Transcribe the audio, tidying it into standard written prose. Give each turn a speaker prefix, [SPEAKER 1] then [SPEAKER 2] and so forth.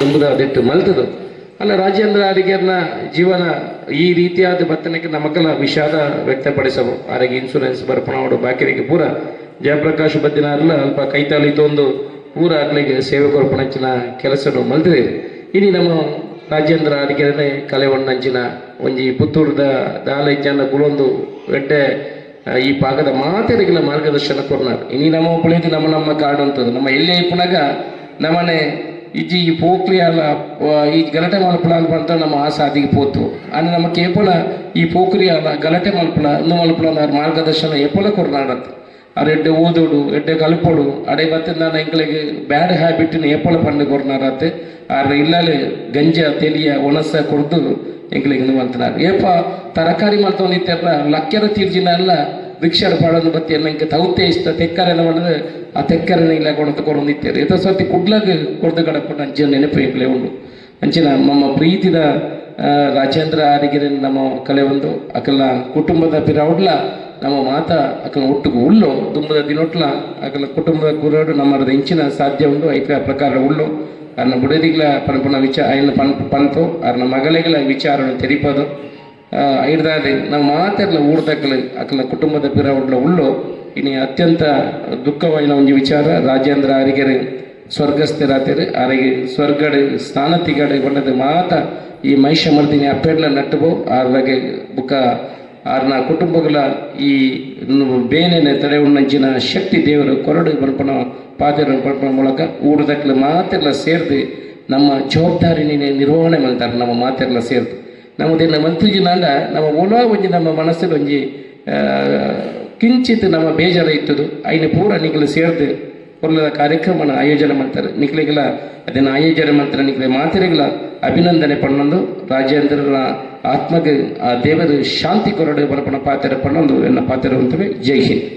[SPEAKER 1] ದುಂಬುದ ದಿಟ್ಟು ಮಲ್ತದು ಅಲ್ಲ ರಾಜೇಂದ್ರ ಅಡಿಗರ್ನ ಜೀವನ ಈ ರೀತಿಯಾದ ಬರ್ತನಕ್ಕೆ ನಮಗೆಲ್ಲ ವಿಷಾದ ವ್ಯಕ್ತಪಡಿಸವು ಆರಿಗೆ ಇನ್ಶೂರೆನ್ಸ್ ಬರ್ಪಣೋಡು ಬಾಕಿರಿಗೆ ಪೂರ ಜಯಪ್ರಕಾಶ್ ಬದ್ದಿನಾರಲ್ಲ ಅಲ್ಪ ಕೈತಾಲಿತೊಂದು ಪೂರ ಆಗ್ಲಿಗೆ ಸೇವೆ ಕೊರ್ಪಣಂಚಿನ ಕೆಲಸನು ಮಲ್ತಿದೆ ಇನಿ ನಮ್ಮ ರಾಜೇಂದ್ರ ಅಡಿಗರನೆ ಕಲೆ ಒಣ್ಣಂಚಿನ ಒಂಜಿ ಪುತ್ತೂರದ ದಾಲೈಜನ ಗುಳೊಂದು ಎಡ್ಡೆ ಈ ಭಾಗದ ಮಾತೆರಿಗಿನ ಮಾರ್ಗದರ್ಶನ ಕೊರ್ನಾರು ಇನಿ ನಮ್ಮ ಪುಳಿದು ನಮ್ಮ ಕಾಡು ಅಂತದ್ದು ನಮ್ಮ ಎಲ್ಲೇ ಪುನಗ ನಮ್ಮನೆ ಇಜ್ಜಿ ಈ ಪೋಕ್ಲಿ ಅಲ್ಲ ಈ ಗಲಾಟೆ ಮಲ್ಪಲ ಅಂತ ನಮ್ಮ ಆಸೆ ಅದಿಗೆ ಪೋತು ಅನ್ನ ನಮ್ಮ ಕೇಪಲ ಈ ಪೋಕ್ರಿ ಅಲ್ಲ ಗಲಾಟೆ ಮಲ್ಪಲ ಇನ್ನು ಮಲ್ಪಲ ಮಾರ್ಗದರ್ಶನ ಎಪ್ಪಲ ಕೊರ್ನಾಡತ್ ಅವ್ರು ಎಡ್ಡೆ ಓದೋಡು ಎಡ್ಡೆ ಕಲ್ಪೋಡು ಅಡೆ ಮತ್ತೆ ನಾನು ಎಂಗಳಿಗೆ ಬ್ಯಾಡ್ ಹ್ಯಾಬಿಟ್ನ ಎಪ್ಪಲ ಪಂಡು ಕೊರ್ನಾರತ್ತೆ ಆದ್ರೆ ಇಲ್ಲೇ ಗಂಜ ತೆಲಿಯ ಒಣಸ ಕೊಡ್ದು ಎಂಗಳಿಗೆ ಅಂತಾರೆ ಏಪ ತರಕಾರಿ ಮಲ್ತೊಂದಿತ್ತಾರ ಲಕ್ಕೆರ ತೀರ್ಜಿನ ಎಲ್ಲ ಭಿಕ್ಷಾಡ ಪಾಡೋದು ಬತ್ತಿ ಎಲ್ಲ ತೌತೆ ಇಷ್ಟ ತೆಕ್ಕರೆಲ್ಲ ಮಾಡಿದ್ರೆ ಆ ತೆಕ್ಕರನ್ನ ಇಲ್ಲ ಕೊಡೊಂದಿತ್ತೇರು ಎತ್ತ ಸರ್ತಿ ಕುಡ್ಲಾಗ ಕೊಡ್ದು ಕಡಪಟ್ಟು ಅಂಚಿನ ನೆನಪು ಎಂಗ್ಲೇ ಉಂಡು ಅಂಚಿನ ನಮ್ಮ ಪ್ರೀತಿದ ರಾಜೇಂದ್ರ ಅಡಿಗೆರೆ ನಮ್ಮ ಕಲೆ ಒಂದು ಅಕಲ ಕುಟುಂಬದ ಪಿರೌಡ್ಲ ನಮ್ಮ ಮಾತ ಅಕಲ ಒಟ್ಟಿಗೆ ಉಳ್ಳು ದುಂಬದ ದಿನೊಟ್ಲ ಅಕಲ ಕುಟುಂಬದ ಕುರಡು ನಮ್ಮರದ ಇಂಚಿನ ಸಾಧ್ಯ ಉಂಡು ಐಕ ಪ್ರಕಾರ ಉಳ್ಳು ಅನ್ನ ಬುಡದಿಗ್ಲ ಪನ್ಪುನ ಅಯ್ಯನ ಪನ್ಪು ಅರ್ನ ಮಗಳಿಗಳ ವಿಚಾರವನ್ನು ತೆರಿಪೋದು ಹಿಡ್ದಾದೆ ನಾವು ಮಾತೆಲ್ಲ ಊಡ್ದಕ್ಕಲು ಅಕಲ ಕುಟುಂಬದ ಪಿರೌಡ್ಲ ಉಳ್ಳು ಇನ್ನು ಅತ್ಯಂತ ದುಃಖವಾಯಿನ ಒಂದು ವಿಚಾರ ರಾಜೇಂದ್ರ ಅರಿಗೆರೆ ಸ್ವರ್ಗಸ್ಥರಾತಿರು ಅರಿಗೆ ಸ್ವರ್ಗಡೆ ಸ್ಥಾನ ತಿಗಡೆ ಕೊಂಡದು ಮಾತ ಈ ಮಹಿಷ ಮರ್ದಿನಿ ಅಪ್ಪೆಡ್ಲ ನಟ್ಟಬೋ ಆರ್ದಾಗೆ ಬುಕ್ಕ ಆರ್ನ ಕುಟುಂಬಗಳ ಈ ಬೇನೆನೆ ತಡೆ ಉಣ್ಣಂಚಿನ ಶಕ್ತಿ ದೇವರು ಕೊರಡು ಬರ್ಪಣ ಪಾತ್ರ ಬರ್ಪಣ ಮೂಲಕ ಊಡದಕ್ಕಲು ಮಾತೆಲ್ಲ ಸೇರ್ದು ನಮ್ಮ ಜವಾಬ್ದಾರಿ ನಿರ್ವಹಣೆ ಮಾಡ್ತಾರೆ ನಮ್ಮ ಮಾತೆಲ್ಲ ಸೇರ್ದು ನಮ್ಮದೇನು ಮಂತ್ರಿಜಿನಾಂಡ ನಮ್ಮ ಓಲಾ ಒಂಜಿ ನಮ್ಮ ಮನಸ್ಸಲ್ಲಿ ಒಂಜಿ ಕಿಂಚಿತ್ ನಮ್ಮ ಬೇಜಾರ ಇತ್ತದು ಐನ ಪೂರ ನಿಖಲು ಸೇರ್ದು ಕೊಲ್ಲದ ಕಾರ್ಯಕ್ರಮನ ಆಯೋಜನೆ ಮಾಡ್ತಾರೆ ನಿಖಲಿಗೆಲ್ಲ ಅದನ್ನು ಆಯೋಜನೆ ಮಾಡ್ತಾರೆ ನಿಖಲೆ ಮಾತೆರೆಗಳ ಅಭಿನಂದನೆ ಪಣ್ಣೊಂದು ರಾಜೇಂದ್ರನ ಆತ್ಮಗೆ ಆ ದೇವರು ಶಾಂತಿ ಕೊರಡು ಬರಪಣ ಪಾತ್ರ ಪಣ್ಣೊಂದು ಎನ್ನ ಪಾತ್ರ ಅಂತವೆ ಜೈ ಹಿಂದ್.